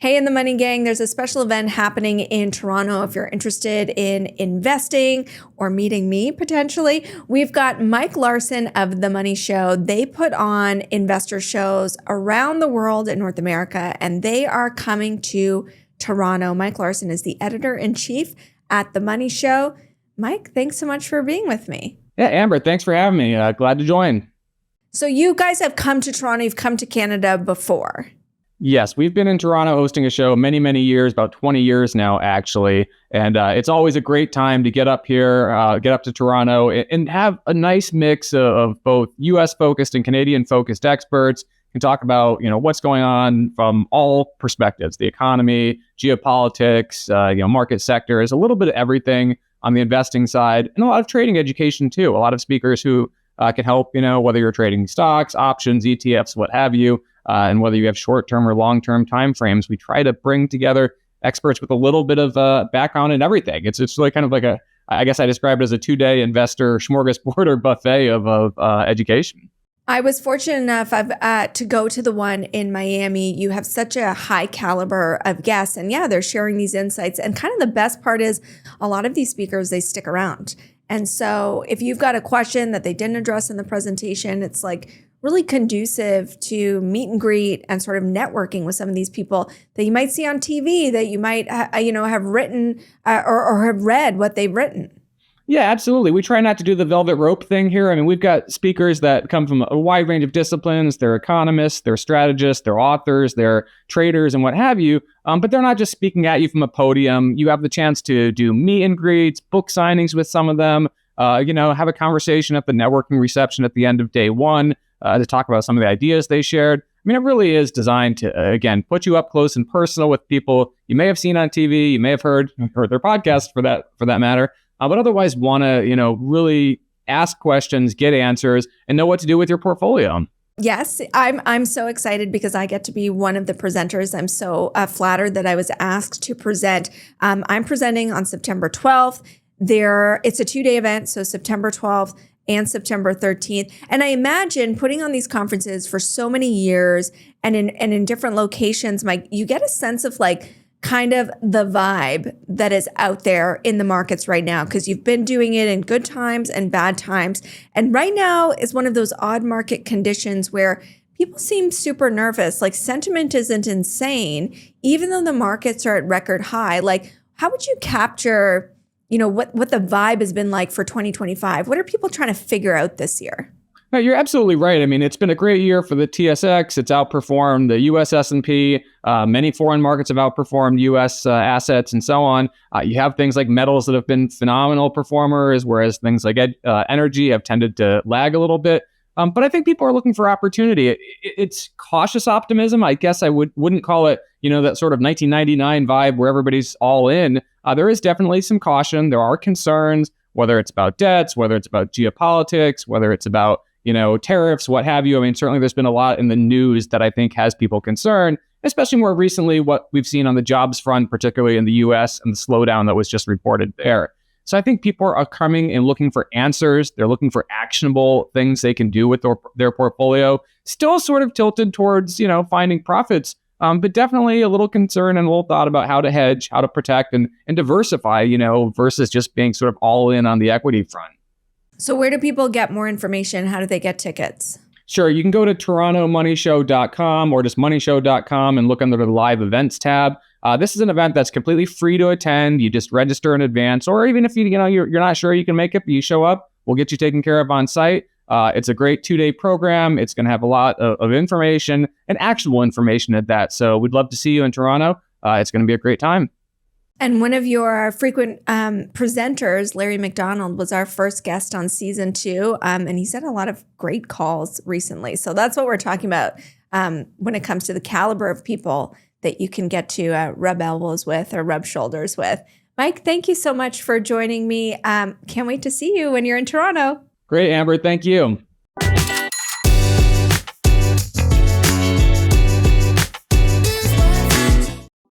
Hey, in the Money Gang, there's a special event happening in Toronto. If you're interested in investing or meeting me potentially, we've got Mike Larson of The Money Show. They put on investor shows around the world in North America, and they are coming to Toronto. Mike Larson is the editor-in-chief at The Money Show. Mike, thanks so much for being with me. Yeah, Amber, thanks for having me. Glad to join. So you guys have come to Toronto. You've come to Canada before. Yes, we've been in Toronto hosting a show many, many years, about 20 years now, actually. And it's always a great time to get up here, get up to Toronto and have a nice mix of both U.S.-focused and Canadian-focused experts and talk about, what's going on from all perspectives, the economy, geopolitics, market sectors, a little bit of everything on the investing side, and a lot of trading education, too. A lot of speakers who can help, whether you're trading stocks, options, ETFs, what have you. And whether you have short-term or long-term timeframes, we try to bring together experts with a little bit of background in everything. It's really kind of like I guess I describe it as a 2-day investor smorgasbord or buffet of education. I was fortunate enough to go to the one in Miami. You have such a high caliber of guests, and yeah, they're sharing these insights. And kind of the best part is a lot of these speakers, they stick around. And so if you've got a question that they didn't address in the presentation, it's like really conducive to meet and greet and sort of networking with some of these people that you might see on TV, that you might, have written or have read what they've written. Yeah, absolutely. We try not to do the velvet rope thing here. I mean, we've got speakers that come from a wide range of disciplines. They're economists, they're strategists, they're authors, they're traders, and what have you. But they're not just speaking at you from a podium. You have the chance to do meet and greets, book signings with some of them, have a conversation at the networking reception at the end of day one. To talk about some of the ideas they shared. I mean, it really is designed to, again, put you up close and personal with people you may have seen on TV, you may have heard their podcast for that matter, but otherwise want to, really ask questions, get answers, and know what to do with your portfolio. Yes, I'm so excited because I get to be one of the presenters. I'm so flattered that I was asked to present. I'm presenting on September 12th. It's a 2-day event, so September 12th. And September 13th. And I imagine putting on these conferences for so many years and in different locations, Mike, you get a sense of kind of the vibe that is out there in the markets right now, because you've been doing it in good times and bad times. And right now is one of those odd market conditions where people seem super nervous. Like sentiment isn't insane, even though the markets are at record high. How would you capture what the vibe has been like for 2025? What are people trying to figure out this year? No, you're absolutely right. I mean, it's been a great year for the TSX. It's outperformed the US S&P. Many foreign markets have outperformed US assets and so on. You have things like metals that have been phenomenal performers, whereas things like energy have tended to lag a little bit. But I think people are looking for opportunity. It's cautious optimism. I guess I wouldn't call it, that sort of 1999 vibe where everybody's all in. There is definitely some caution. There are concerns, whether it's about debts, whether it's about geopolitics, whether it's about, tariffs, what have you. I mean, certainly there's been a lot in the news that I think has people concerned, especially more recently what we've seen on the jobs front, particularly in the US and the slowdown that was just reported there. So I think people are coming and looking for answers. They're looking for actionable things they can do with their portfolio. Still sort of tilted towards, finding profits, but definitely a little concern and a little thought about how to hedge, how to protect and diversify, versus just being sort of all in on the equity front. So where do people get more information? How do they get tickets? Sure. You can go to torontomoneyshow.com or just moneyshow.com and look under the live events tab. This is an event that's completely free to attend. You just register in advance, or even if you're not sure you can make it, but you show up, we'll get you taken care of on site. It's a great 2-day program. It's going to have a lot of information and actionable information at that. So we'd love to see you in Toronto. It's going to be a great time. And one of your frequent presenters, Larry McDonald, was our first guest on season 2. And he's had a lot of great calls recently. So that's what we're talking about when it comes to the caliber of people that you can get to rub elbows with or rub shoulders with. Mike, thank you so much for joining me. Can't wait to see you when you're in Toronto. Great, Amber. Thank you.